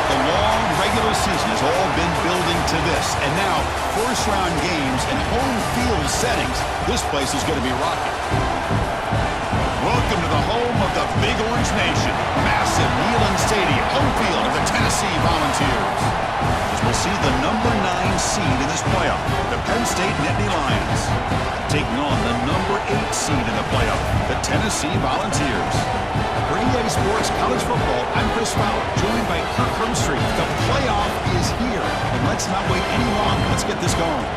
The long regular season has all been building to this. And now, first-round games and home field settings. This place is going to be rocking. Welcome to the home of the Big Orange Nation. Massive Neyland Stadium, home field of the Tennessee Volunteers. As we'll see the number 9 seed in this playoff, the Penn State Nittany Lions, taking on the number 8 seed in the playoff, the Tennessee Volunteers. For EA Sports College Football, I'm Chris Fowler, joined by Kirk Hermstreet. The playoff is here, and let's not wait any longer. Let's get this going.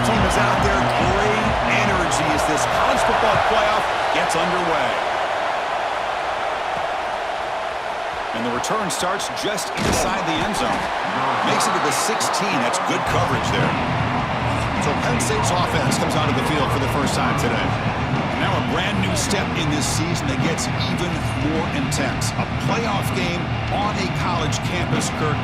Team is out there. Great energy as this college football playoff gets underway. And the return starts just inside the end zone. Makes it to the 16. That's good coverage there. So Penn State's offense comes onto the field for the first time today. Now a brand new step in this season that gets even more intense. A playoff game on a college campus, Kirk.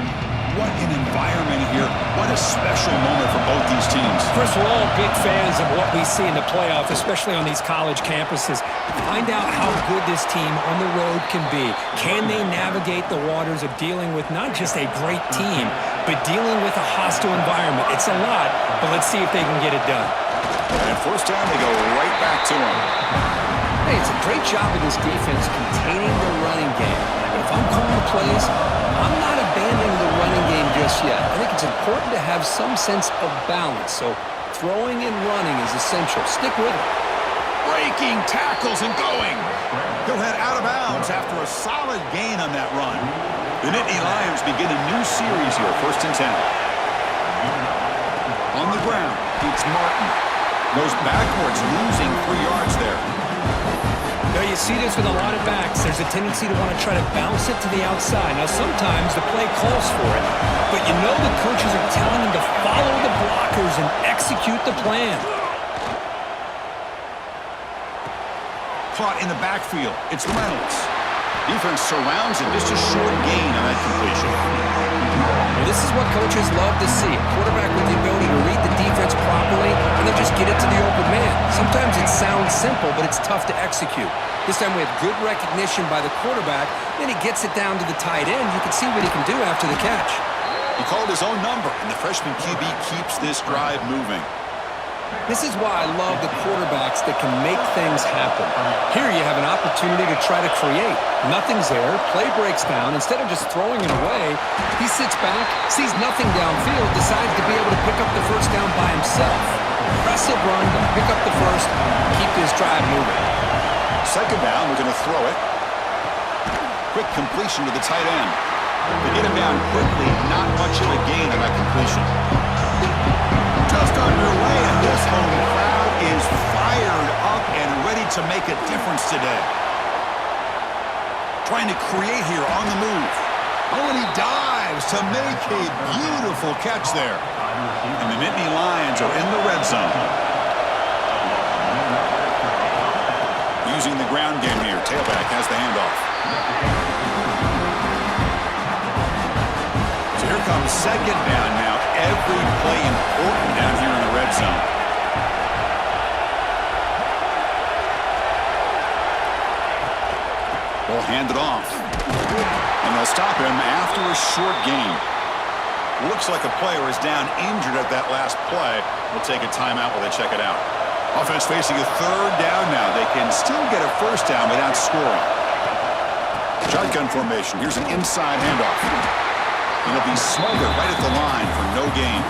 What an environment here. What a special moment for both these teams. Chris, we're all big fans of what we see in the playoff, especially on these college campuses. Find out how good this team on the road can be. Can they navigate the waters of dealing with not just a great team, but dealing with a hostile environment? It's a lot, but let's see if they can get it done. And first down, they go right back to him. Hey, it's a great job of this defense containing the running game. But if I'm calling the plays, I'm not abandoning the running game just yet. I think it's important to have some sense of balance. So throwing and running is essential. Stick with it. Breaking tackles and going. He'll head out of bounds after a solid gain on that run. The Nittany Lions begin a new series here, 1st and 10. On the ground, it's Martin. Goes backwards, losing 3 yards there. Now you see this with a lot of backs. There's a tendency to want to try to bounce it to the outside. Now sometimes the play calls for it, but you know the coaches are telling them to follow the blockers and execute the plan. Caught in the backfield. It's Reynolds. Defense surrounds him. Just a short gain on that completion. Well, this is what coaches love to see. A quarterback with the ability to read the defense properly and then just get it to the open man. Sometimes it sounds simple, but it's tough to execute. This time we have good recognition by the quarterback. Then he gets it down to the tight end. You can see what he can do after the catch. He called his own number, and the freshman QB keeps this drive moving. This is why I love the quarterbacks that can make things happen. Here you have an opportunity to try to create. Nothing's there. Play breaks down. Instead of just throwing it away, he sits back, sees nothing downfield, decides to be able to pick up the first down by himself. Impressive run to pick up the first, keep this drive moving. 2nd down, we're going to throw it. Quick completion to the tight end. They get him down quickly, not much of a gain on that completion. Just underway, and this home crowd is fired up and ready to make a difference today. Trying to create here on the move. Oh, and he dives to make a beautiful catch there. And the Nittany Lions are in the red zone. Using the ground game here. Tailback has the handoff. So here comes 2nd down now. Every play important down here in the red zone. They'll hand it off. And they'll stop him after a short gain. Looks like a player is down injured at that last play. We'll take a timeout while they check it out. Offense facing a 3rd down now. They can still get a 1st down without scoring. Shotgun formation. Here's an inside handoff. It'll be smothered right at the line for no gain.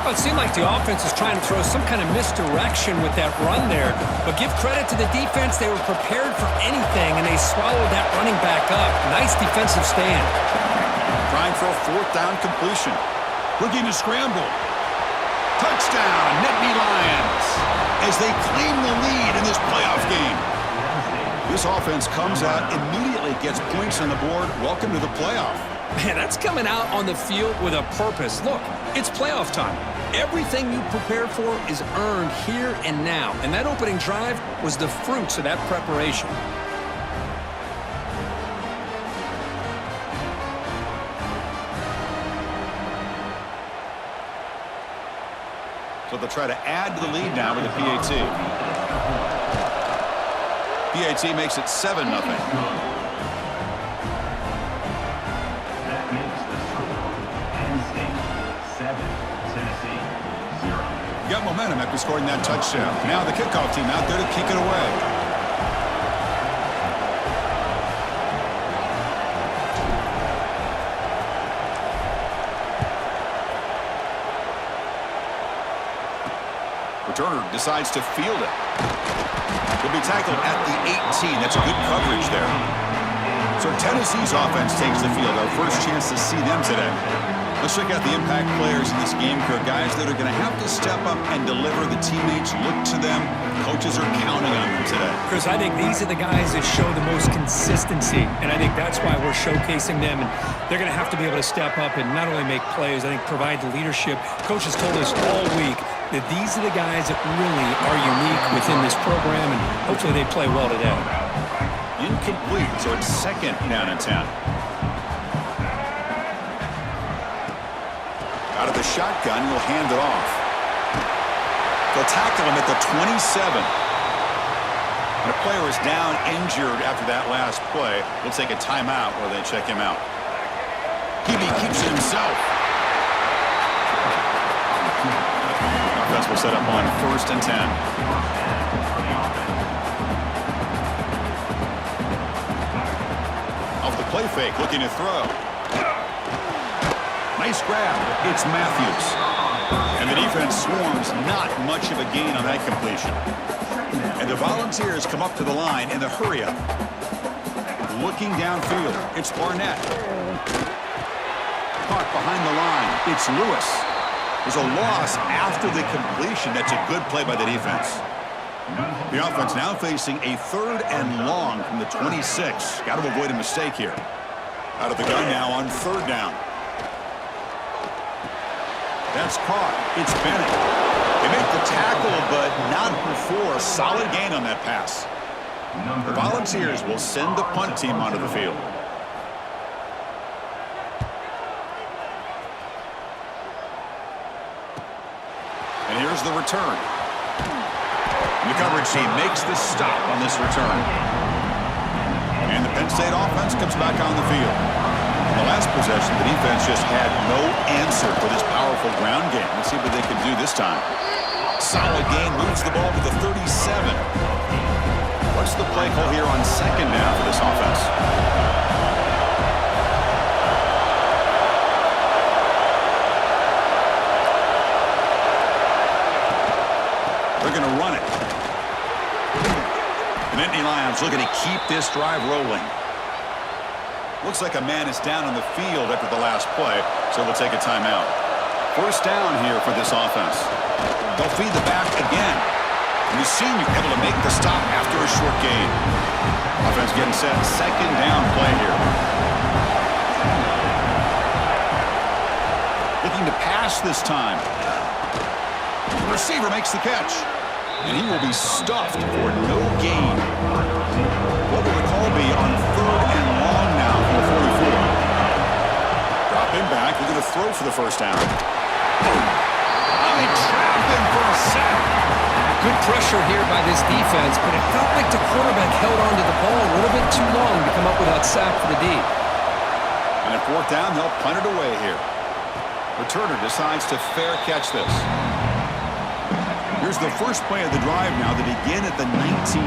Well, it seemed like the offense is trying to throw some kind of misdirection with that run there. But give credit to the defense. They were prepared for anything, and they swallowed that running back up. Nice defensive stand. Trying for a 4th down completion. Looking to scramble. Touchdown, Nittany Lions, as they claim the lead in this playoff game. This offense comes out, immediately gets points on the board. Welcome to the playoff. Man, that's coming out on the field with a purpose. Look, it's playoff time. Everything you prepare for is earned here and now. And that opening drive was the fruits of that preparation. So they'll try to add to the lead now with the PAT. PAT makes it 7-0. That makes the score Penn State 7, Tennessee 0. Got momentum after scoring that touchdown. Now the kickoff team out there to kick it away. Turner decides to field it. He'll be tackled at the 18. That's good coverage there. So Tennessee's offense takes the field. Our first chance to see them today. Let's check out the impact players in this game here. Guys that are going to have to step up and deliver. The teammates look to them. Coaches are counting on them today. Chris, I think these are the guys that show the most consistency, and I think that's why we're showcasing them. And they're going to have to be able to step up and not only make plays, I think provide the leadership. Coach has told us all week that these are the guys that really are unique within this program, and hopefully they play well today. Incomplete, so it's 2nd down and 10. Out of the shotgun, he'll hand it off. They'll tackle him at the 27. And a player is down injured after that last play. They'll take a timeout where they check him out. Hebe keeps it himself. Offense will set up on 1st and 10. Off the play fake, looking to throw. Nice grab. It's Matthews. And the defense swarms. Not much of a gain on that completion. And the Volunteers come up to the line in the hurry-up. Looking downfield, it's Barnett. Caught behind the line, it's Lewis. There's a loss after the completion. That's a good play by the defense. The offense now facing a 3rd and long from the 26. Got to avoid a mistake here. Out of the gun now on 3rd down. That's caught. It's Bennett. They make the tackle, but not before. A solid gain on that pass. The Volunteers will send the punt team onto the field. And here's the return. And the coverage team makes the stop on this return. And the Penn State offense comes back on the field. In the last possession, the defense just had no answer for this powerful ground game. Let's see what they can do this time. Solid gain, moves the ball to the 37. What's the play call here on 2nd down for this offense? They're going to run it. The Nittany Lions looking to keep this drive rolling. Looks like a man is down on the field after the last play, so we'll take a timeout. 1st down here for this offense. They'll feed the back again. And the senior able to make the stop after a short gain. Offense getting set. 2nd down play here. Looking to pass this time. The receiver makes the catch. And he will be stuffed for no gain. What will the call be on 3rd and long now from the 44? Drop him back. They're going to throw for the 1st down. They trap him for a sack. Good pressure here by this defense, but it felt like the quarterback held onto the ball a little bit too long to come up with that sack for the D. And at 4th down, they'll punt it away here. Returner decides to fair catch this. Here's the first play of the drive now. They begin at the 19.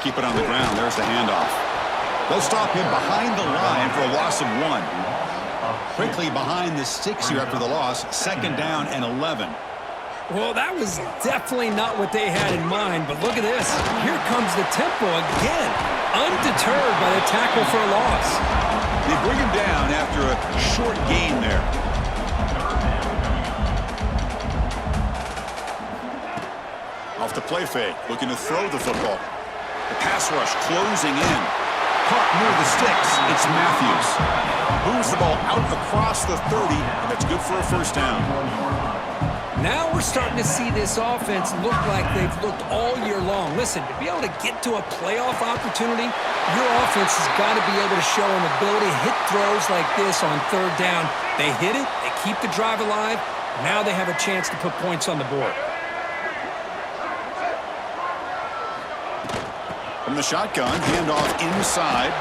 Keep it on the ground. There's the handoff. They'll stop him behind the line for a loss of 1. Quickly behind the sticks here after the loss. 2nd down and 11. Well, that was definitely not what they had in mind, but look at this. Here comes the tempo again. Undeterred by the tackle for a loss. They bring him down after a short gain there. Off the play fake, looking to throw the football. The pass rush closing in. Caught near the sticks. It's Matthews. Moves the ball out across the 30, and that's good for a 1st down. Now we're starting to see this offense look like they've looked all year long. Listen, to be able to get to a playoff opportunity, your offense has got to be able to show an ability to hit throws like this on 3rd down They hit it. They keep the drive alive. Now they have a chance to put points on the board. From the shotgun, handoff inside.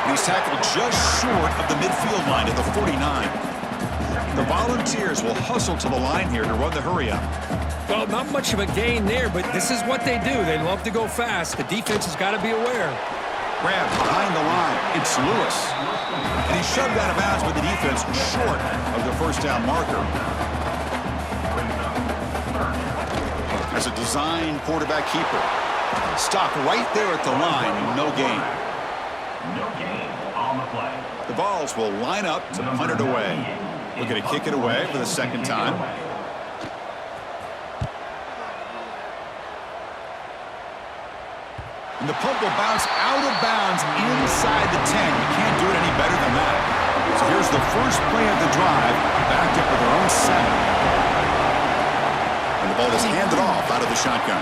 He's tackled just short of the midfield line at the 49. The Volunteers will hustle to the line here to run the hurry-up. Well, not much of a gain there, but this is what they do. They love to go fast. The defense has got to be aware. Grab behind the line. It's Lewis. And he's shoved out of bounds with the defense short of the first down marker. As a design quarterback keeper. Stop right there at the line. No gain. No gain on the play. The Vols will line up to punt it away. Looking to kick it away for the second time. And the punt will bounce out of bounds inside the 10. You can't do it any better than that. So here's the first play of the drive, backed up with their own 7. And the ball is handed off out of the shotgun.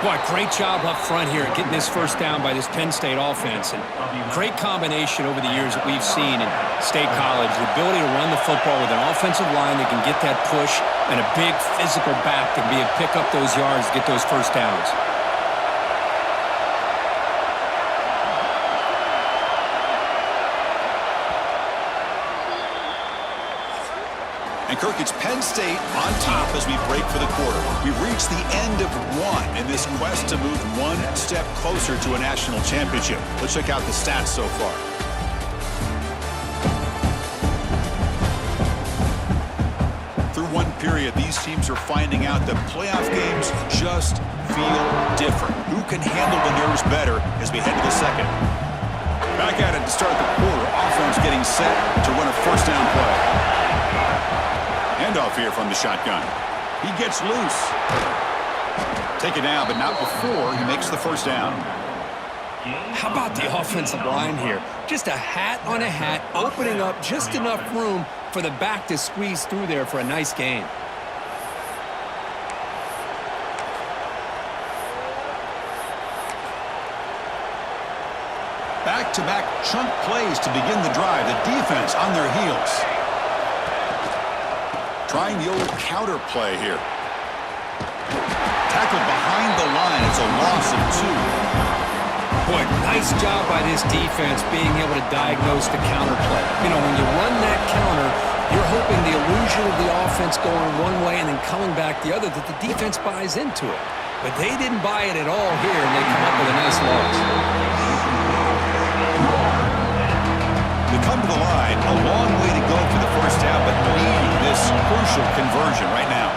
Boy, great job up front here at getting this first down by this Penn State offense. And great combination over the years that we've seen in State College. The ability to run the football with an offensive line that can get that push and a big physical back to be able to pick up those yards, get those first downs. And Kirk, it's Penn State on top as we break for the quarter. We've reached the end of one in this quest to move one step closer to a national championship. Let's check out the stats so far. Through one period, these teams are finding out that playoff games just feel different. Who can handle the nerves better as we head to the second? Back at it to start the quarter. Offense getting set to run a first down play. Handoff here from the shotgun. He gets loose. Take it down, but not before he makes the first down. How about the offensive line here? Just a hat on a hat, opening up just enough room for the back to squeeze through there for a nice gain. Back-to-back chunk plays to begin the drive. The defense on their heels. Trying the old counter play here. Tackled behind the line. It's a loss of 2. Boy, nice job by this defense being able to diagnose the counter play. You know, when you run that counter, you're hoping the illusion of the offense going one way and then coming back the other, that the defense buys into it. But they didn't buy it at all here, and they come up with a nice loss. They come to the line, a long way to go for the first down, but needing this crucial conversion right now.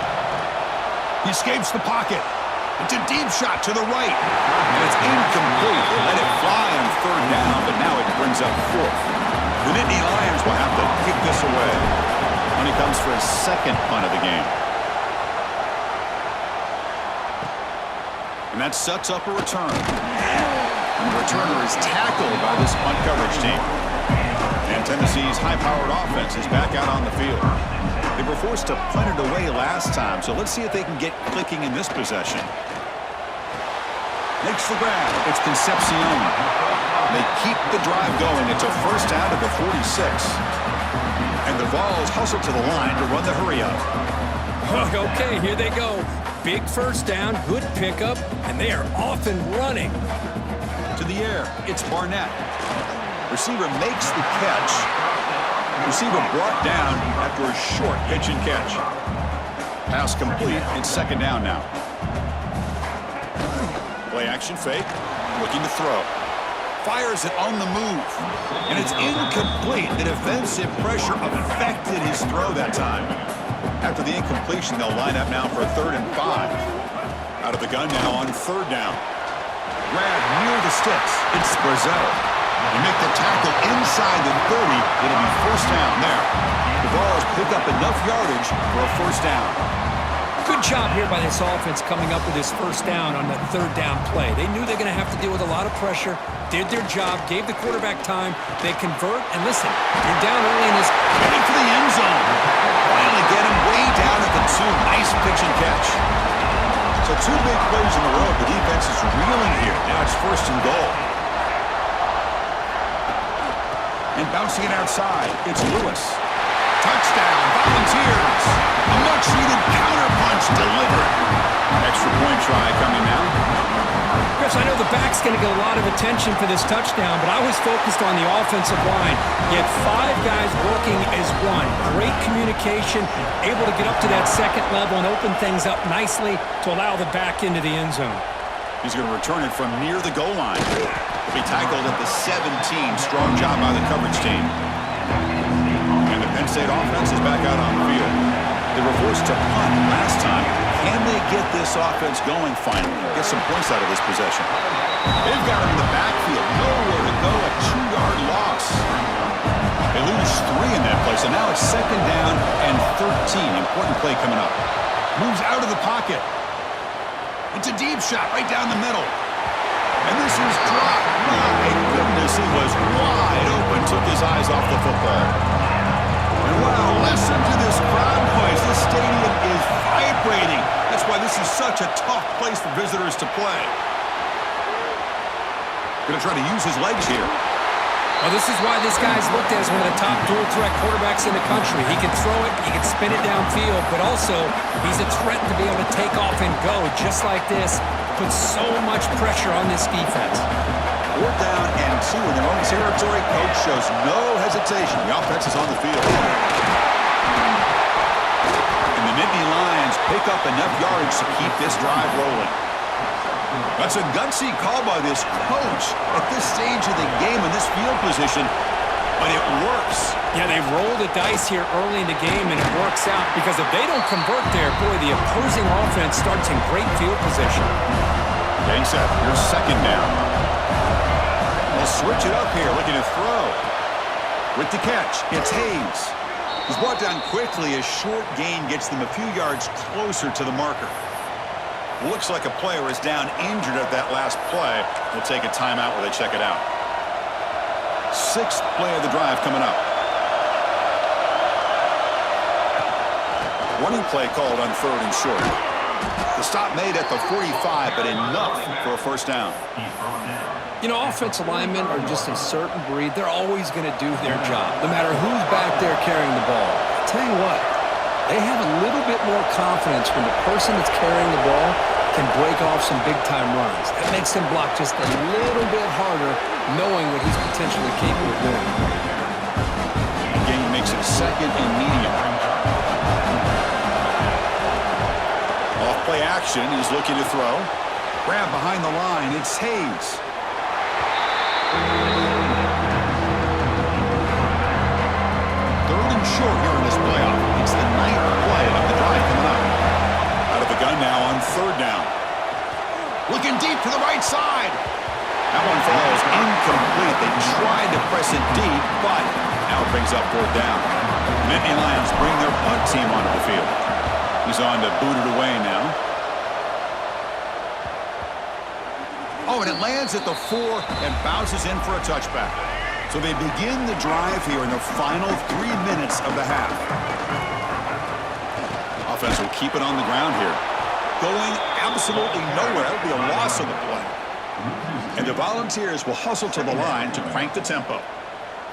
He escapes the pocket. It's a deep shot to the right. And it's incomplete. They let it fly on third down, but now it brings up 4th. The Nittany Lions will have to kick this away when he comes for his second punt of the game. And that sets up a return. And the returner is tackled by this punt coverage team. And Tennessee's high-powered offense is back out on the field. They were forced to punt it away last time, so let's see if they can get clicking in this possession. Makes the grab. It's Concepcion. They keep the drive going. It's a first down to the 46. And the Vols hustle to the line to run the hurry-up. Okay, here they go. Big first down, good pickup, and they are off and running. To the air, it's Barnett. Receiver makes the catch. Receiver brought down after a short pitch and catch. Pass complete. It's second down now. Play action fake. Looking to throw. Fires it on the move. And it's incomplete. The defensive pressure affected his throw that time. After the incompletion, they'll line up now for a 3rd and 5. Out of the gun now on 3rd down. Grab near the sticks. It's Brazil. They make the tackle inside the 30. It'll be first down there. The Vols pick up enough yardage for a first down. Good job here by this offense coming up with this first down on the 3rd down play. They knew they're going to have to deal with a lot of pressure, did their job, gave the quarterback time. They convert, and listen, you're down early in this. Heading for the end zone. Finally get him way down at the 2. Nice pitch and catch. So 2 big plays in a row. The defense is reeling here. Now it's 1st and goal. And bouncing it outside, it's Lewis. Touchdown, Volunteers. A much-needed counterpunch delivered. Extra point try coming now. Chris, I know the back's going to get a lot of attention for this touchdown, but I was focused on the offensive line. You had 5 guys working as one. Great communication, able to get up to that second level and open things up nicely to allow the back into the end zone. He's going to return it from near the goal line. He'll be tackled at the 17. Strong job by the coverage team. And the Penn State offense is back out on the field. They were forced to punt last time. Can they get this offense going finally? Get some points out of this possession. They've got him in the backfield. Nowhere to go. A 2-yard loss. They lose 3 in that play, so now it's 2nd down and 13. Important play coming up. Moves out of the pocket. It's a deep shot right down the middle. And this is dropped. My goodness, he was wide open. Took his eyes off the football. And wow, listen to this crowd noise. This stadium is vibrating. That's why this is such a tough place for visitors to play. Going to try to use his legs here. Well, this is why this guy's looked at as one of the top dual-threat quarterbacks in the country. He can throw it, he can spin it downfield, but also he's a threat to be able to take off and go just like this. Puts so much pressure on this defense. 4th down and 2 in their own territory. Coach shows no hesitation. The offense is on the field. And the Nittany Lions pick up enough yards to keep this drive rolling. That's a gutsy call by this coach at this stage of the game in this field position, but it works. Yeah, they've rolled the dice here early in the game, and it works out because if they don't convert there, boy, the opposing offense starts in great field position. Gang set. Here's 2nd down. They'll switch it up here, looking to throw. With the catch, it's Hayes. He's brought down quickly. A short gain gets them a few yards closer to the marker. Looks like a player is down injured at that last play. We'll take a timeout where they check it out. 6th play of the drive coming up. Running play called on 3rd and short. The stop made at the 45, but enough for a 1st down. You know, offensive linemen are just a certain breed. They're always going to do their job, no matter who's back there carrying the ball. I'll tell you what, they have a little bit more confidence when the person that's carrying the ball can break off some big-time runs. That makes him block just a little bit harder, knowing what he's potentially capable of doing. The game makes it 2nd and medium. Off-play action. He's looking to throw. Grab behind the line. It's Hayes. Short here in this playoff. It's the 9th play of the drive coming up. Out of the gun now on 3rd down. Looking deep to the right side. That one falls incomplete. They tried to press it deep, but now it brings up 4th down. The Nittany Lions bring their punt team onto the field. He's on to boot it away now. Oh, and it lands at the 4 and bounces in for a touchback. So they begin the drive here in the final 3 minutes of the half. Offense will keep it on the ground here. Going absolutely nowhere. That'll be a loss of the play. And the Volunteers will hustle to the line to crank the tempo.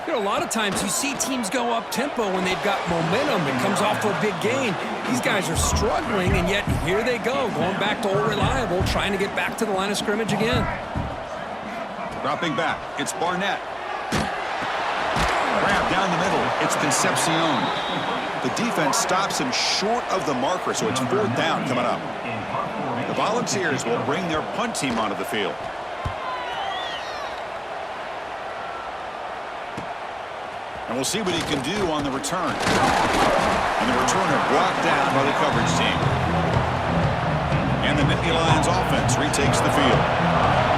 You know, a lot of times you see teams go up-tempo when they've got momentum that comes off for a big gain. These guys are struggling, and yet here they go, going back to old reliable, trying to get back to the line of scrimmage again. Dropping back, it's Barnett. Grab down the middle, it's Concepcion. The defense stops him short of the marker, so it's 4th down coming up. The Volunteers will bring their punt team onto the field. And we'll see what he can do on the return. And the returner brought down by the coverage team. And the Nittany Lions offense retakes the field.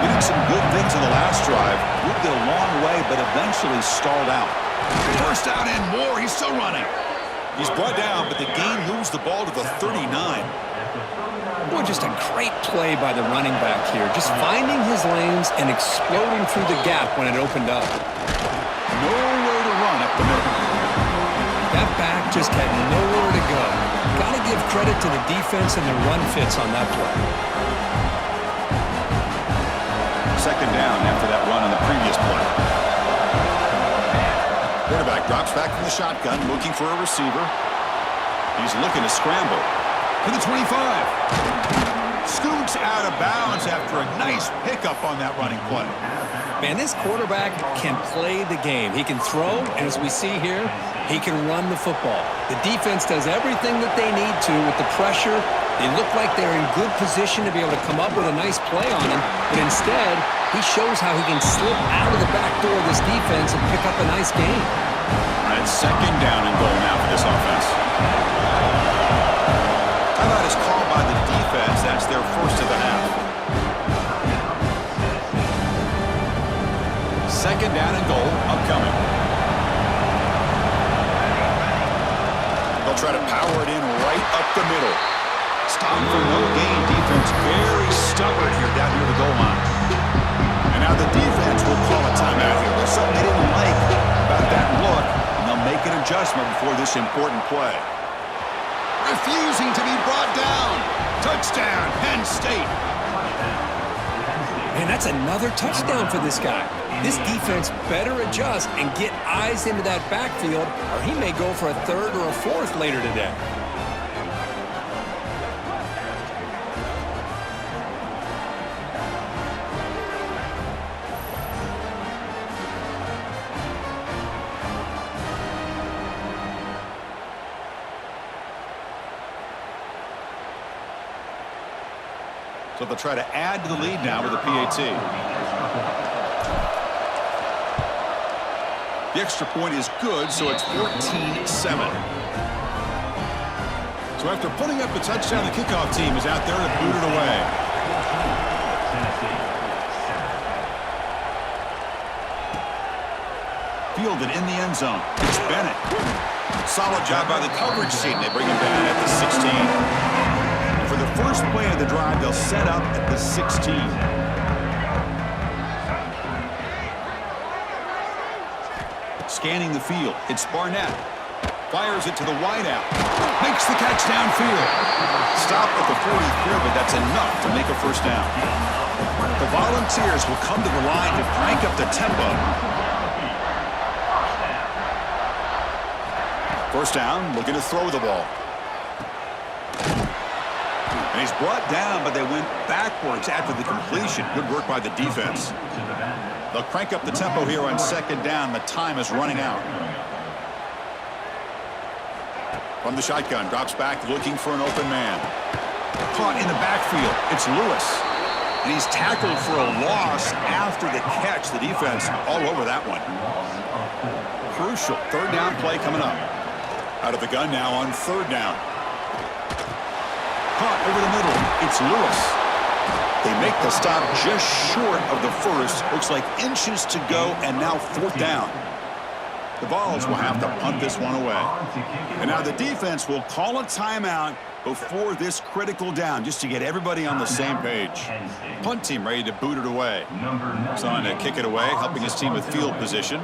He did some good things in the last drive. Moved it a long way, but eventually stalled out. 1st down and more. He's still running. He's brought down, but the gain moves the ball to the 39. Boy, just a great play by the running back here. Just finding his lanes and exploding through the gap when it opened up. Nowhere to run up the middle. That back just had nowhere to go. Got to give credit to the defense and the run fits on that play. 2nd down after that run on the previous play. Quarterback drops back from the shotgun, looking for a receiver. He's looking to scramble to the 25. Scoots out of bounds after a nice pickup on that running play. Man, this quarterback can play the game. He can throw, and as we see here, he can run the football. The defense does everything that they need to with the pressure. They look like they're in good position to be able to come up with a nice play on him, but instead, he shows how he can slip out of the back door of this defense and pick up a nice gain. All right, second down and goal now for this offense. Timeout is called by the defense. That's their first of the half. Second down and goal upcoming. They'll try to power it in right up the middle. Stop for no gain. Defense very stubborn here down near the goal line. And now the defense will call a timeout here. There's something they didn't like about that look, and they'll make an adjustment before this important play. Refusing to be brought down. Touchdown, Penn State. Man, that's another touchdown for this guy. This defense better adjust and get eyes into that backfield, or he may go for a third or a fourth later today. So they'll try to add to the lead now with a PAT. The extra point is good, so it's 14-7. So after putting up the touchdown, the kickoff team is out there to boot it away. Fielded in the end zone. It's Bennett. Solid job by the coverage team. They bring him down at the 16. For the first play of the drive, they'll set up at the 16. Scanning the field, it's Barnett. Fires it to the wideout. Makes the catch downfield. Stop at the 43, but that's enough to make a first down. The Volunteers will come to the line to crank up the tempo. First down, looking to throw the ball. And he's brought down, but they went backwards after the completion. Good work by the defense. They'll crank up the tempo here on second down. The time is running out. From the shotgun, drops back, looking for an open man. Caught in the backfield. It's Lewis. And he's tackled for a loss after the catch. The defense all over that one. Crucial third down play coming up. Out of the gun now on third down. Caught over the middle. It's Lewis. They make the stop just short of the first. Looks like inches to go, and now fourth down. The Vols will have to punt this one away. And now the defense will call a timeout before this critical down, just to get everybody on the same page. Punt team ready to boot it away. He's on to kick it away, helping his team with field position.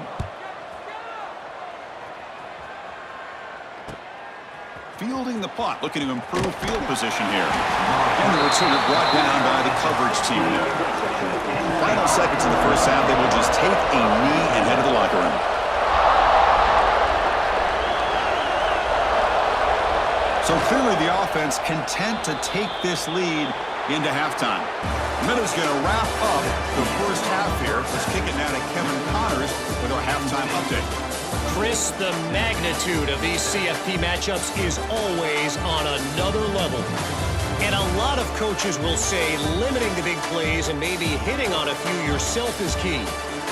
Fielding the punt, looking to improve field position here. And the returner brought down by the coverage team there. Final seconds in the first half, they will just take a knee and head to the locker room. So clearly the offense content to take this lead into halftime. Miller's going to wrap up the first half here. Let's kick it now to Kevin Connors with our halftime update. Chris, the magnitude of these CFP matchups is always on another level. And a lot of coaches will say limiting the big plays and maybe hitting on a few yourself is key.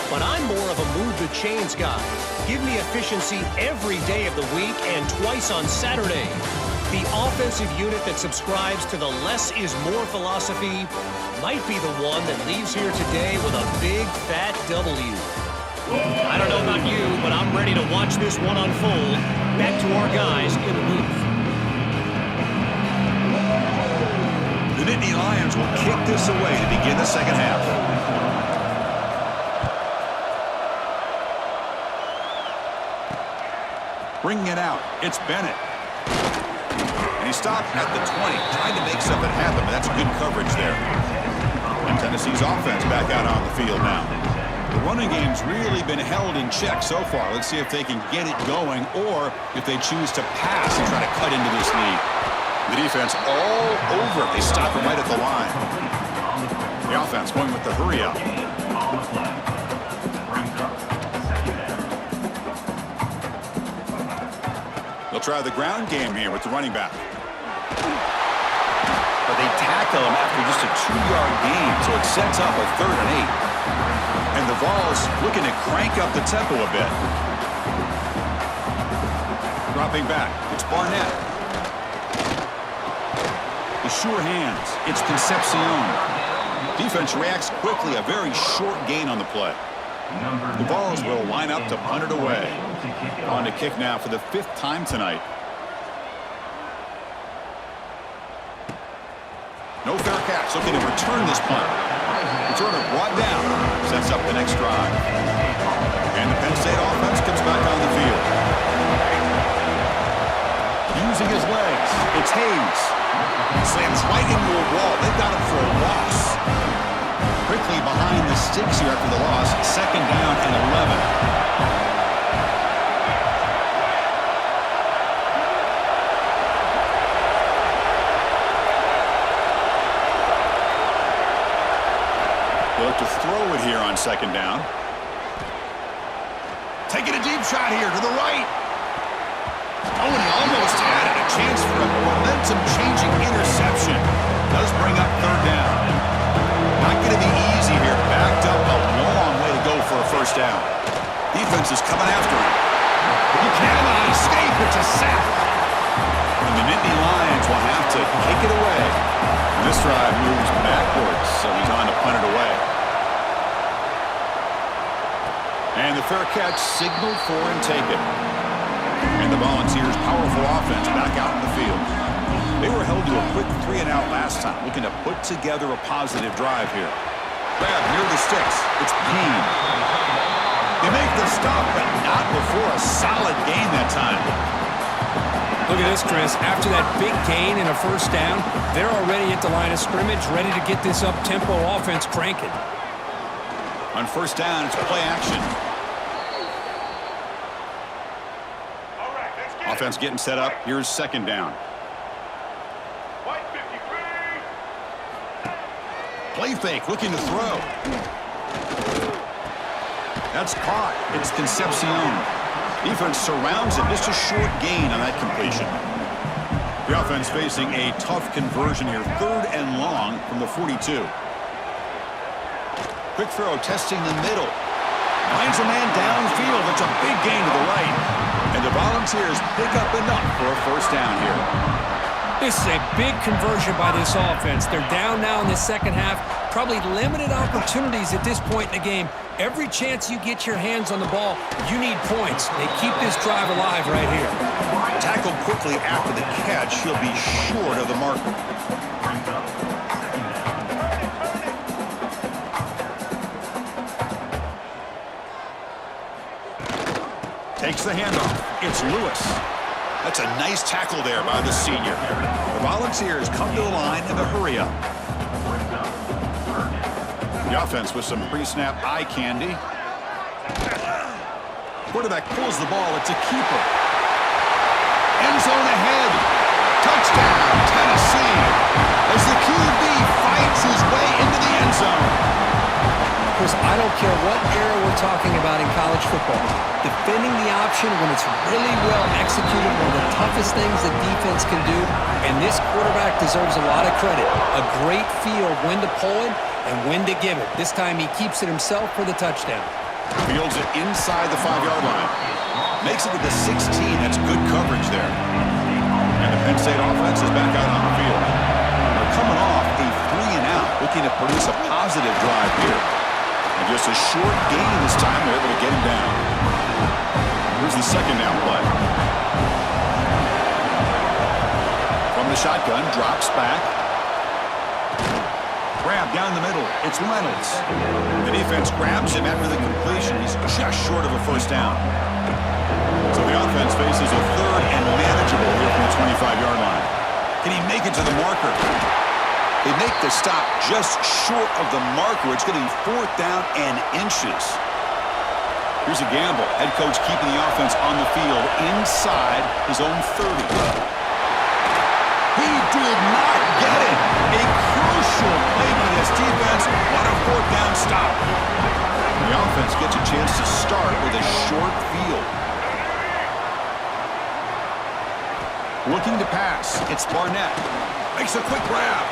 But I'm more of a move the chains guy. Give me efficiency every day of the week and twice on Saturday. The offensive unit that subscribes to the less is more philosophy might be the one that leaves here today with a big fat W. I don't know about you, but I'm ready to watch this one unfold. Back to our guys in the booth. The Nittany Lions will kick this away to begin the second half. Bringing it out, it's Bennett. And he stopped at the 20, trying to make something happen, but that's good coverage there. And Tennessee's offense back out on the field now. The running game's really been held in check so far. Let's see if they can get it going or if they choose to pass and try to cut into this lead. The defense all over it. They stop it right at the line. The offense going with the hurry up. They'll try the ground game here with the running back. But they tackle him after just a 2-yard gain, so it sets up a 3rd and 8. And the Vols looking to crank up the tempo a bit. Dropping back, it's Barnett. The sure hands, it's Concepcion. Defense reacts quickly, a very short gain on the play. The Vols will line up to punt it away. On to kick now for the 5th time tonight. No fair catch, looking to return this punt. Returner brought down, sets up the next drive. And the Penn State offense comes back on the field. Using his legs, it's Hayes. Slams right into a wall. They've got him for a loss. Quickly behind the sticks here after the loss. 2nd down and 11. They'll look to throw it here on 2nd down. Taking a deep shot here to the right. Oh, and he almost had it. A chance for a momentum-changing interception. Does bring up 3rd down. Not going to be easy here. Backed up a long way to go for a 1st down. Defense is coming after him. He cannot escape. It's a sack. And the Nittany Lions will have to kick it away. This drive moves backwards, so he's on to punt it away. And the fair catch signaled for and taken. And the Volunteers' powerful offense back out in the field. They were held to a quick 3-and-out last time, looking to put together a positive drive here. Grab near the sticks. It's Payne. They make the stop, but not before a solid gain that time. Look at this, Chris. After that big gain and a 1st down, they're already at the line of scrimmage, ready to get this up-tempo offense cranking. On 1st down, it's play action. Offense getting set up. Here's 2nd down. Play fake, looking to throw. That's caught. It's Concepcion. Defense surrounds him. Just a short gain on that completion. The offense facing a tough conversion here. 3rd and long from the 42. Quick throw, testing the middle. Finds a man downfield. It's a big gain to the right. And the Volunteers pick up enough for a 1st down here. This is a big conversion by this offense. They're down now in the 2nd half. Probably limited opportunities at this point in the game. Every chance you get your hands on the ball, you need points. They keep this drive alive right here. Tackled quickly after the catch. He'll be short of the marker. Takes the handoff. It's Lewis. That's a nice tackle there by the senior. The Volunteers come to the line in the hurry up. The offense with some pre-snap eye candy. Quarterback pulls the ball. It's a keeper. End zone ahead. Touchdown, Tennessee. As the QB fights his way into the end zone. Chris, I don't care what era we're talking about in college football. Defending the option when it's really well executed, one of the toughest things that defense can do, and this quarterback deserves a lot of credit. A great feel of when to pull it and when to give it. This time he keeps it himself for the touchdown. Fields it inside the 5-yard line. Makes it to the 16. That's good coverage there. And the Penn State offense is back out on the field. They're coming off a 3-and-out, looking to produce a positive drive here. And just a short gain this time, they're able to get him down. Here's the 2nd down play. From the shotgun, drops back. Grab down the middle. It's Reynolds. The defense grabs him after the completion. He's just short of a 1st down. So the offense faces a 3rd and manageable here from the 25-yard line. Can he make it to the marker? They make the stop just short of the marker. It's going to be 4th down and inches. Here's a gamble. Head coach keeping the offense on the field inside his own 30. He did not get it. A crucial play by this defense. What a fourth down stop. The offense gets a chance to start with a short field. Looking to pass. It's Barnett. Makes a quick grab.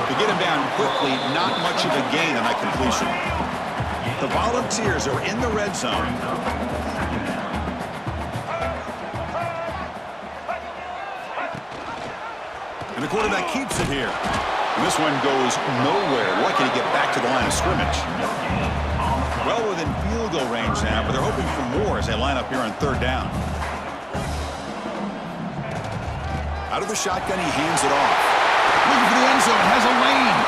To get him down quickly, not much of a gain on that completion. The Volunteers are in the red zone. And the quarterback keeps it here. And this one goes nowhere. Lucky to get back to the line of scrimmage. Well within field goal range now, but they're hoping for more as they line up here on third down. Out of the shotgun, he hands it off. Looking for the end zone, has a lane.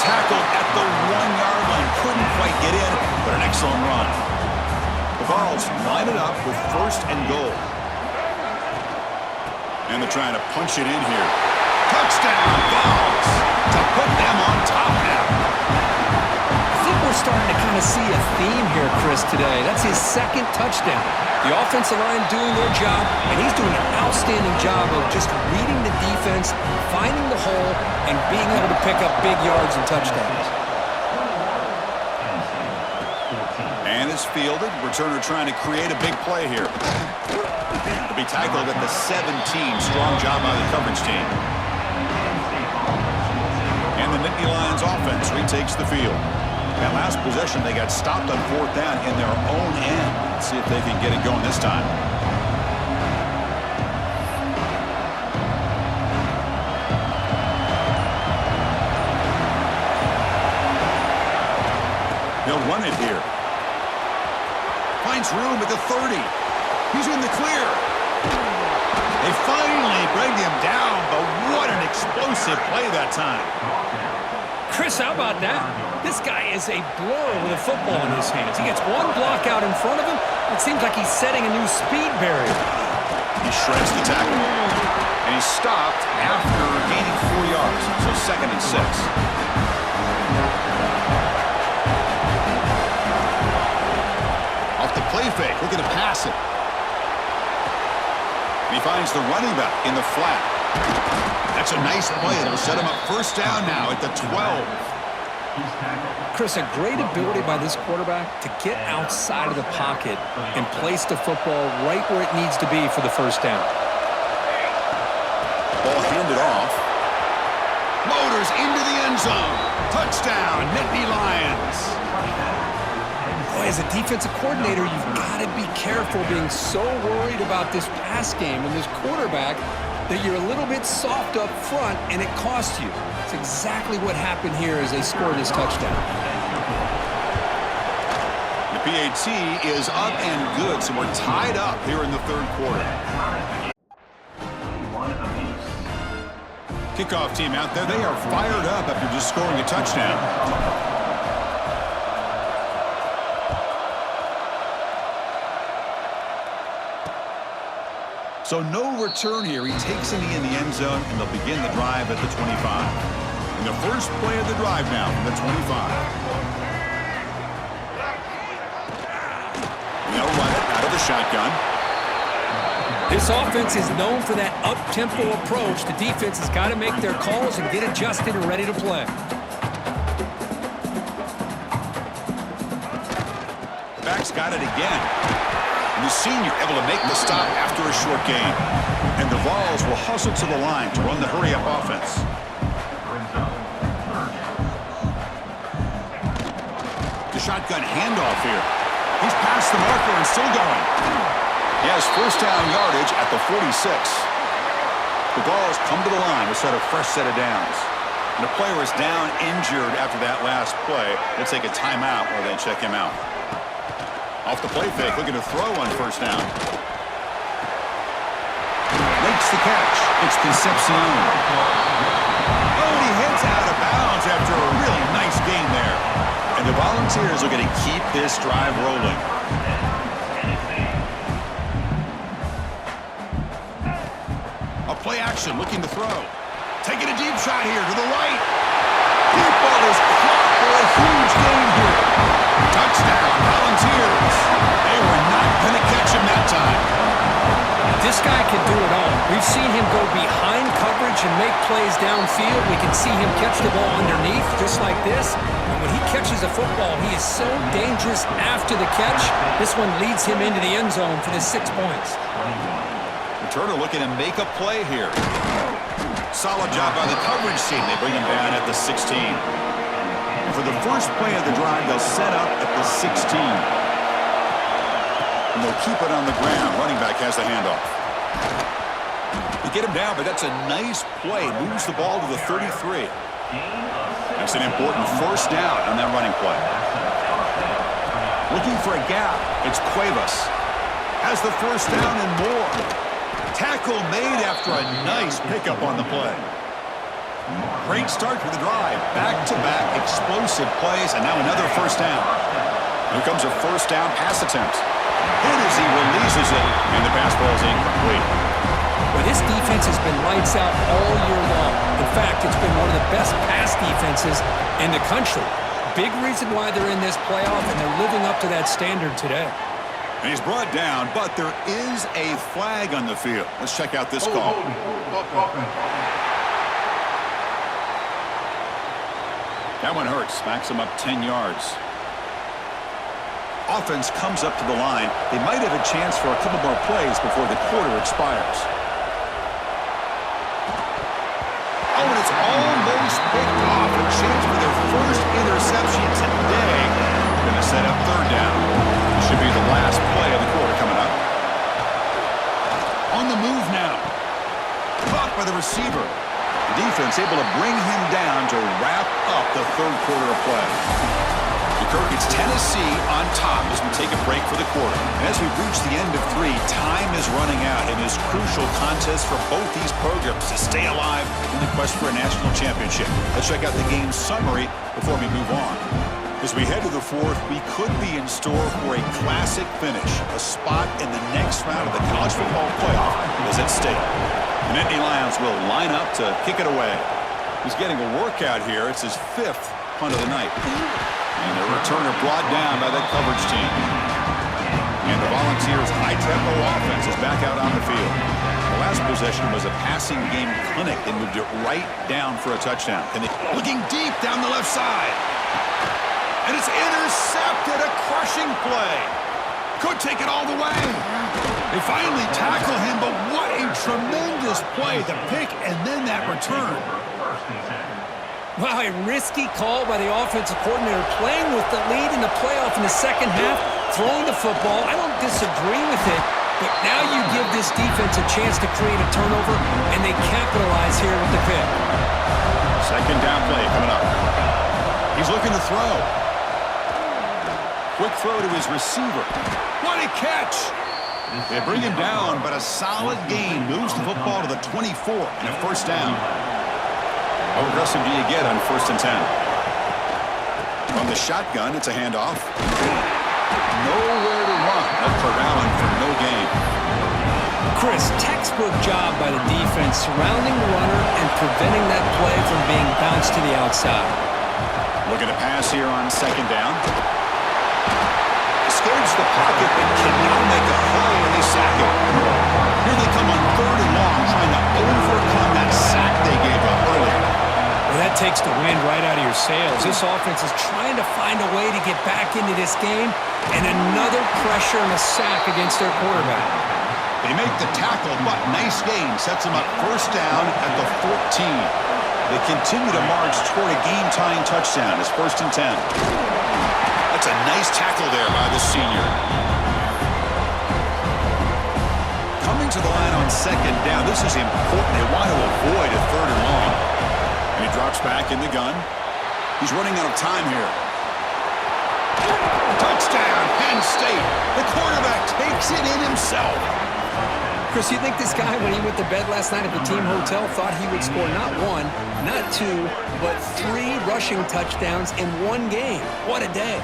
Tackled at the 1-yard line. Couldn't quite get in, but an excellent run. The Vols line it up with first and goal. And they're trying to punch it in here. Touchdown, Vols, to put them on top now. I think we're starting to kind of see a theme here, Chris, today. That's his second touchdown. The offensive line doing their job, and he's doing an outstanding job of just reading the defense, finding the hole, and being able to pick up big yards and touchdowns. And it's fielded. Returner trying to create a big play here. To be tackled at the 17. Strong job by the coverage team. And the Nittany Lions offense retakes the field. That last possession, they got stopped on fourth down in their own end. Let's see if they can get it going this time. They'll run it here. Finds room at the 30. He's in the clear. They finally bring him down, but what an explosive play that time. Chris, how about that? This guy is a blur with a football in his hands. He gets one block out in front of him. It seems like he's setting a new speed barrier. He shreds the tackle. And he's stopped after gaining 4 yards. So 2nd and 6. Off the play fake, looking to pass it. And he finds the running back in the flat. That's a nice play. It'll set him up first down now at the 12. Chris, a great ability by this quarterback to get outside of the pocket and place the football right where it needs to be for the first down. Ball handed off. Motors into the end zone. Touchdown, Nittany Lions. Boy, as a defensive coordinator, you've got to be careful being so worried about this pass game and this quarterback that you're a little bit soft up front and it costs you. It's exactly what happened here as they scored this touchdown. The PAT is up and good, so we're tied up here in the third quarter. Kickoff team out there, they are fired up after just scoring a touchdown. So no return here. He takes it in the end zone, and they'll begin the drive at the 25. And the first play of the drive now from the 25. They'll run it out of the shotgun. This offense is known for that up-tempo approach. The defense has got to make their calls and get adjusted and ready to play. Back's got it again. And the senior able to make the stop after a short gain. And the Vols will hustle to the line to run the hurry-up offense. The shotgun handoff here. He's past the marker and still going. He has first down yardage at the 46. The Vols come to the line to set a fresh set of downs. And the player is down injured after that last play. They'll take a timeout while they check him out. Off the play fake, looking to throw on first down. Makes the catch. It's Concepcion. Oh, and he heads out of bounds after a really nice gain there. And the Volunteers are going to keep this drive rolling. A play action, looking to throw. Taking a deep shot here to the right. Deep ball is caught for a huge gain here. Touchdown, Volunteers. They We've seen him go behind coverage and make plays downfield. We can see him catch the ball underneath, just like this. And when he catches a football, he is so dangerous after the catch. This one leads him into the end zone for the 6 points. Returner looking to make a play here. Solid job by the coverage team. They bring him down at the 16. And for the first play of the drive, they'll set up at the 16. And they'll keep it on the ground. Running back has the handoff. They get him down, but that's a nice play. Moves the ball to the 33. That's an important first down on that running play. Looking for a gap. It's Cuevas. Has the first down and more. Tackle made after a nice pickup on the play. Great start to the drive. Back-to-back explosive plays, and now another first down. Here comes a first down pass attempt. Hit as he releases it, and the pass ball is incomplete. Well, this defense has been lights out all year long. In fact, it's been one of the best pass defenses in the country. Big reason why they're in this playoff, and they're living up to that standard today. And he's brought down, but there is a flag on the field. Let's check out this call. That one hurts. Smacks him up 10 yards. Offense comes up to the line. They might have a chance for a couple more plays before the quarter expires. Oh, and it's almost picked off. A chance for their first interception today. They're going to set up third down. This should be the last play of the quarter coming up. On the move now. Caught by the receiver. The defense able to bring him down to wrap up the third quarter of play. Kirk, it's Tennessee on top as we take a break for the quarter. And as we reach the end of 3, time is running out in this crucial contest for both these programs to stay alive in the quest for a national championship. Let's check out the game summary before we move on. As we head to the fourth, we could be in store for a classic finish. A spot in the next round of the college football playoff is at stake. The Nittany Lions will line up to kick it away. He's getting a workout here. It's his 5th punt of the night. And the returner brought down by that coverage team. And the Volunteers' high-tempo offense is back out on the field. The last possession was a passing game clinic. They moved it right down for a touchdown. And looking deep down the left side. And it's intercepted. A crushing play. Could take it all the way. They finally tackle him, but what a tremendous play. The pick and then that return. Wow, a risky call by the offensive coordinator, playing with the lead in the playoff in the second half, throwing the football. I don't disagree with it, but now you give this defense a chance to create a turnover, and they capitalize here with the pick. Second down play coming up. He's looking to throw. Quick throw to his receiver. What a catch! They bring him down, but a solid gain moves the football to the 24 and a first down. How aggressive do you get on 1st and 10? From the shotgun, it's a handoff. Nowhere to run. They'll corral him for no gain. Chris, textbook job by the defense surrounding the runner and preventing that play from being bounced to the outside. Looking to pass here on 2nd down. Escapes the pocket but cannot make a play when they sack him. Here they come on 3rd and long, trying to overcome that sack they gave up earlier. Well, that takes the wind right out of your sails. This offense is trying to find a way to get back into this game, and another pressure and a sack against their quarterback. They make the tackle, but nice gain. Sets them up first down at the 14. They continue to march toward a game-tying touchdown. It's 1st and 10. That's a nice tackle there by the senior. Coming to the line on 2nd down. This is important. They want to avoid a 3rd and long. And he drops back in the gun. He's running out of time here. Touchdown, Penn State. The quarterback takes it in himself. Chris, you think this guy, when he went to bed last night at the team hotel, thought he would score not 1, not 2, but 3 rushing touchdowns in one game? What a day.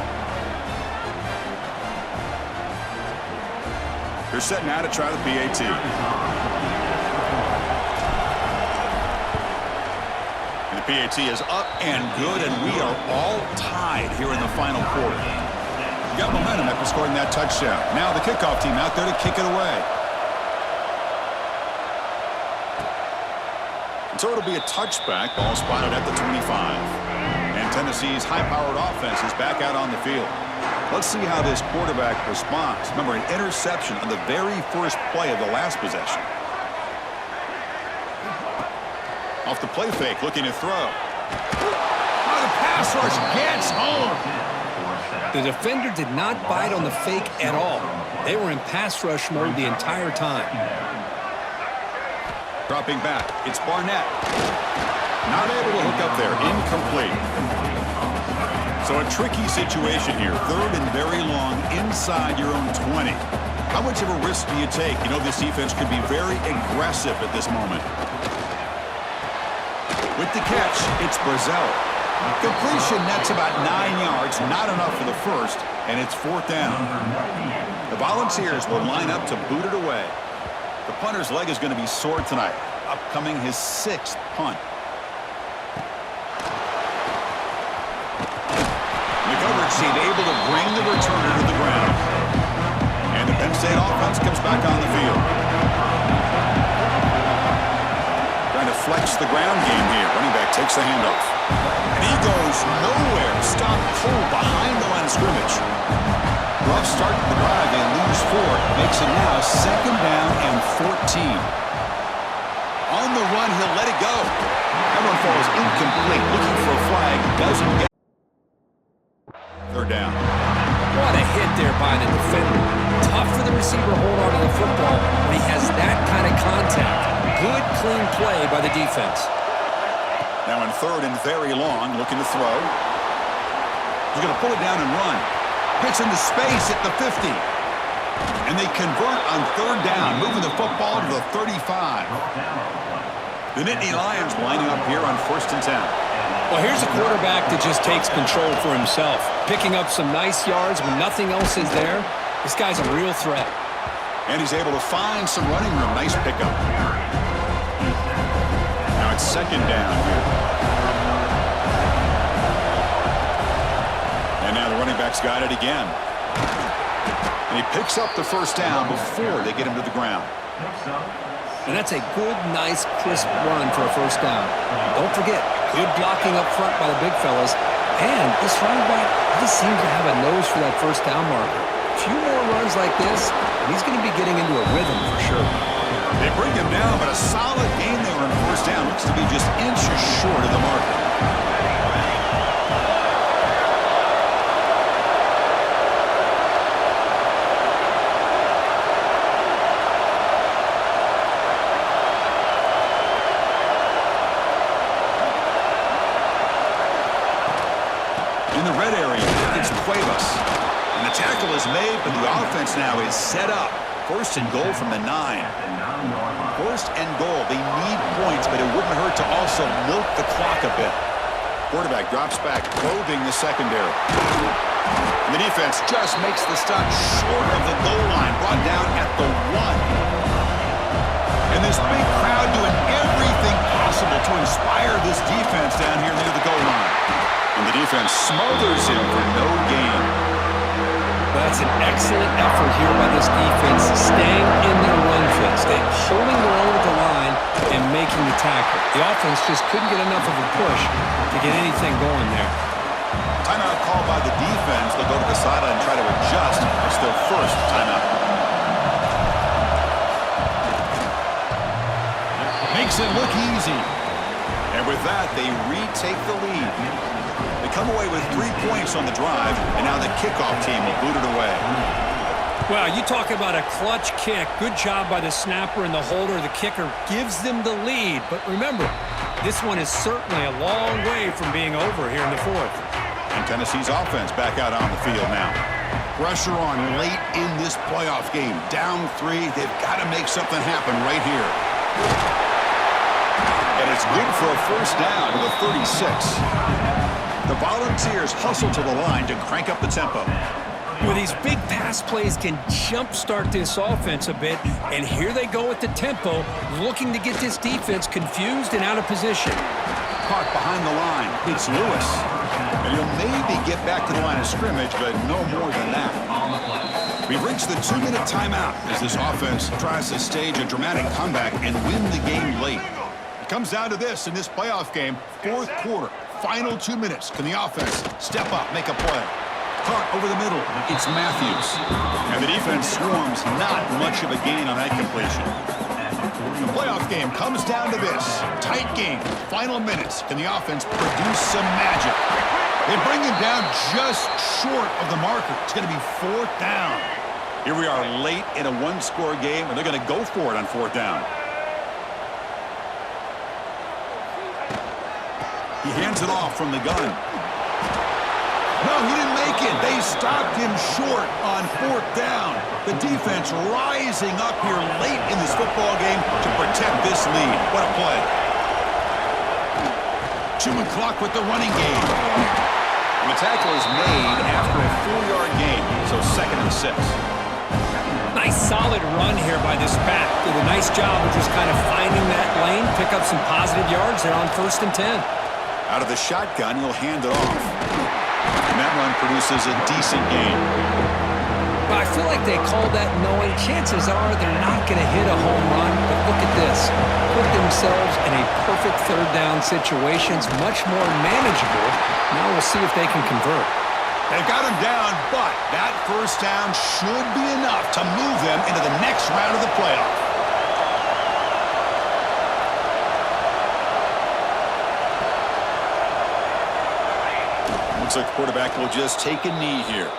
They're setting out to try the PAT. And the PAT is up and good, and we are all tied here in the final quarter. We got momentum after scoring that touchdown. Now the kickoff team out there to kick it away. So it'll be a touchback, ball spotted at the 25. And Tennessee's high-powered offense is back out on the field. Let's see how this quarterback responds. Remember, an interception on the very first play of the last possession. Off the play fake, looking to throw. Oh, the pass rush gets home. The defender did not bite on the fake at all. They were in pass rush mode the entire time. Dropping back, it's Barnett. Not able to hook up there, incomplete. So a tricky situation here. 3rd and very long inside your own 20. How much of a risk do you take? You know, this defense could be very aggressive at this moment. With the catch, it's Brazel. Completion nets about 9 yards, not enough for the first, and it's 4th down. The Volunteers will line up to boot it away. The punter's leg is going to be sore tonight, upcoming his 6th punt. The coverage team able to bring the returner to the ground. And the Penn State offense comes back on the field. Trying to flex the ground game here. Running back takes the handoff. And he goes nowhere. Stopped cold behind the line of scrimmage. Rough start to the drive. They lose 4. Makes it now 2nd down and 14. On the run, he'll let it go. That one falls incomplete. Looking for a flag. Doesn't get. 3rd down. What a hit there by the defender. Tough for the receiver to hold on to the football when he has that kind of contact. Good, clean play by the defense. Now in 3rd and very long, looking to throw. He's going to pull it down and run. Gets into space at the 50. And they convert on 3rd down, moving the football to the 35. The Nittany Lions lining up here on 1st and 10. Well, here's a quarterback that just takes control for himself. Picking up some nice yards when nothing else is there. This guy's a real threat. And he's able to find some running room. Nice pickup. Now it's 2nd down here. And now the running back's got it again. And he picks up the 1st down before they get him to the ground. And that's a good, nice, crisp run for a 1st down. Don't forget, good blocking up front by the big fellas. And this running back just seems to have a nose for that 1st down marker. A few more runs like this, and he's going to be getting into a rhythm for sure. They bring him down, but a solid gain there on 1st down. Looks to be just inches short of the marker. In the red area, it's Cuevas. And the tackle is made, but the offense now is set up. 1st and goal from the 9. 1st and goal. They need points, but it wouldn't hurt to also milk the clock a bit. Quarterback drops back, probing the secondary. And the defense just makes the stop short of the goal line, brought down at the 1. And this big crowd doing everything possible to inspire this defense down here near the goal line. And the defense smothers him for no gain. That's an excellent effort here by this defense, staying in their run fit, staying holding their own at the line and making the tackle. The offense just couldn't get enough of a push to get anything going there. Timeout called by the defense. They'll go to the sideline and try to adjust. It's their 1st timeout. Makes it look easy. And with that, they retake the lead. They come away with 3 points on the drive, and now the kickoff team will boot it away. Well, you talk about a clutch kick. Good job by the snapper and the holder. The kicker gives them the lead. But remember, this one is certainly a long way from being over here in the 4th. And Tennessee's offense back out on the field now. Pressure on late in this playoff game. Down 3. They've got to make something happen right here. And it's good for a 1st down to the 36. The Volunteers hustle to the line to crank up the tempo. Well, these big pass plays can jumpstart this offense a bit, and here they go at the tempo, looking to get this defense confused and out of position. Caught behind the line. It's Lewis. And he'll maybe get back to the line of scrimmage, but no more than that. We've reached the 2-minute timeout as this offense tries to stage a dramatic comeback and win the game late. Comes down to this in this playoff game. Fourth quarter, final 2 minutes. Can the offense step up, make a play? Caught over the middle. It's Matthews. And the defense swarms. Not much of a gain on that completion. The playoff game comes down to this. Tight game, final minutes. Can the offense produce some magic? They bring him down just short of the marker. It's going to be 4th down. Here we are late in a one-score game, and they're going to go for it on 4th down. He hands it off from the gun. No, he didn't make it. They stopped him short on 4th down. The defense rising up here late in this football game to protect this lead. What a play. Chewing clock with the running game. The tackle is made after a 4-yard gain, so 2nd and 6. Nice solid run here by this back. Did a nice job of just kind of finding that lane, pick up some positive yards there on 1st and 10. Out of the shotgun, he'll hand it off. And that run produces a decent gain. Well, I feel like they called that knowing chances are they're not going to hit a home run. But look at this. Put themselves in a perfect 3rd down situation. It's much more manageable. Now we'll see if they can convert. They've got him down, but that 1st down should be enough to move them into the next round of the playoff. Looks like the quarterback will just take a knee here.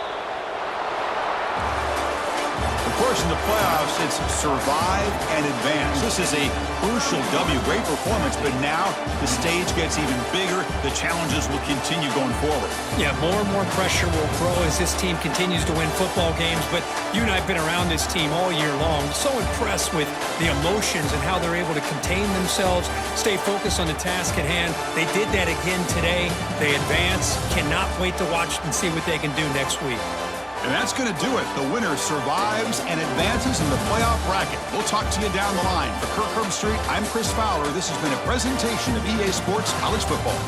Of course, in the playoffs, it's survive and advance. This is a crucial W. Great performance, but now the stage gets even bigger. The challenges will continue going forward. Yeah, more and more pressure will grow as this team continues to win football games. But you and I have been around this team all year long. So impressed with the emotions and how they're able to contain themselves, stay focused on the task at hand. They did that again today. They advance. Cannot wait to watch and see what they can do next week. And that's going to do it. The winner survives and advances in the playoff bracket. We'll talk to you down the line. For Kirk Herbstreit, I'm Chris Fowler. This has been a presentation of EA Sports College Football.